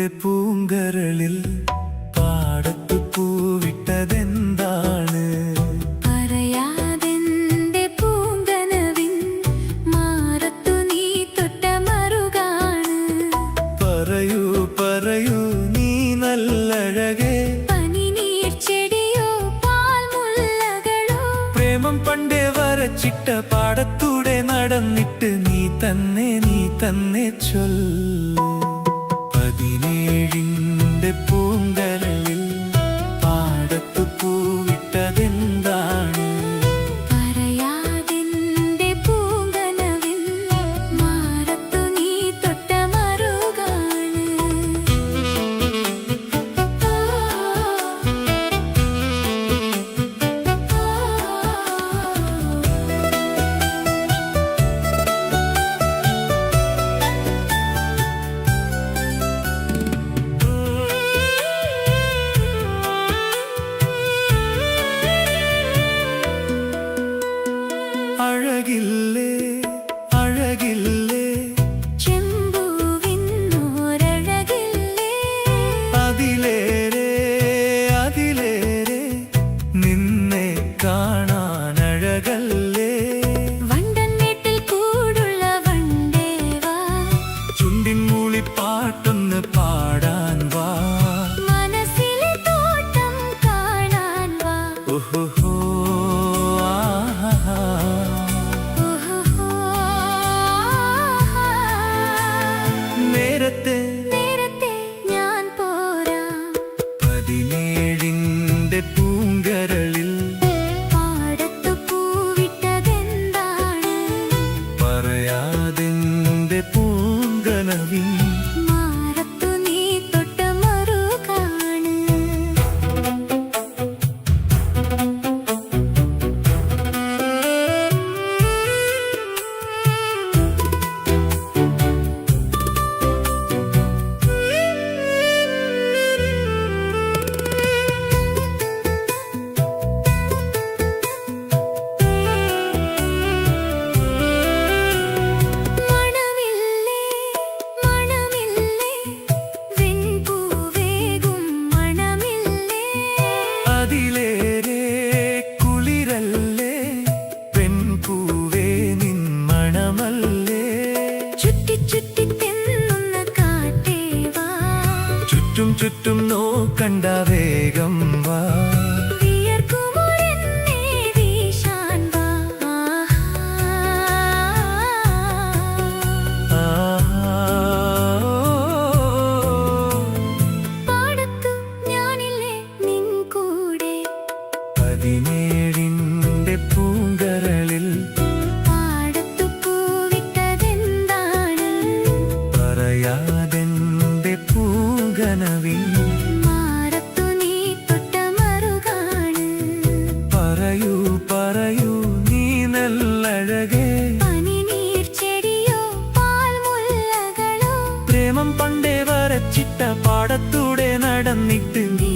നിന്റെ പൂങ്കരളിൽ പാടത്തു പൂവിട്ടതെന്താണ്? പറയാതെന്റെ പൂങ്കനവിൻ മാറത്തു നീ തൊട്ട മറുകാണ്. പറയൂ പറയൂ നീ നല്ലഴകേ, പനിനീർ ചെടിയോ പാൽമുല്ലകളോ? പ്രേമം പണ്ടേ വരച്ചിട്ട പാടത്തൂടെ നടന്നിട്ട് നീ തന്നെ ചൊല്ലു. 17ന്റെ പൂങ്കരളിൽ പാടത്തു പൂവിട്ടതെന്താണ്? പറയാതെന്റെ പൂങ്കനവിൻ മാറത്തു നീ തൊട്ട മറുകാണ്. അഴകില്ലേ അഴകില്ലേ ചെമ്പൂവിന്നോരഴകില്ലേ? അതിലേറെ അതിലേറെ നിന്നെ കാണാൻ അഴകല്ലേ. വണ്ടൻമേട്ടിൽ കൂടുള്ള വണ്ടേവാ, ചുണ്ടിൻ മൂളിപ്പാട്ടൊന്ന് പാടാൻ വാ, മനസ്സിലെ തോട്ടം കാണാൻ വാ. ഓഹോ ആഹാ. നേരത്തെ ഞാൻ പോരാം. 17ന്റെ പൂങ്കരളിൽ പാടത്തു പൂവിട്ടതെന്താണ്? പറയാതെന്റെ പൂങ്കനവിൻ മാറത്തു നീ തൊട്ട മറുകാണ്. മണമില്ലേ മണമില്ലേ വെൺപൂവേകും മണമില്ലേ? അതിലേറെ കുളിരല്ലേ പെൺപൂവേ നിൻ മണമല്ലേ. ചുറ്റി ചുറ്റി തെന്നുന്ന കാറ്റേവാ, ചുറ്റും ചുറ്റും നോക്കണ്ട വേഗം വാ, വിയർക്കുമൊരെന്നെ വീശാൻ വാ. പാടത്തു ഞാനില്ലേ നിൻ കൂടെ? 17ന്റെ പൂങ്കരളിൽ പാടത്തു പൂവിട്ടതെന്താണ്? പറയാതെന്റെ പൂങ്കനവിൻ മാറത്തു നീ തൊട്ട മറുകാണ്. പറയൂ പറയൂ നീ നല്ലഴകേ, പനിനീർ ചെടിയോ പാൽമുല്ലകളോ? പ്രേമം പണ്ടേ വരച്ചിട്ട പാടത്തൂടെ നടന്നിട്ട് നീ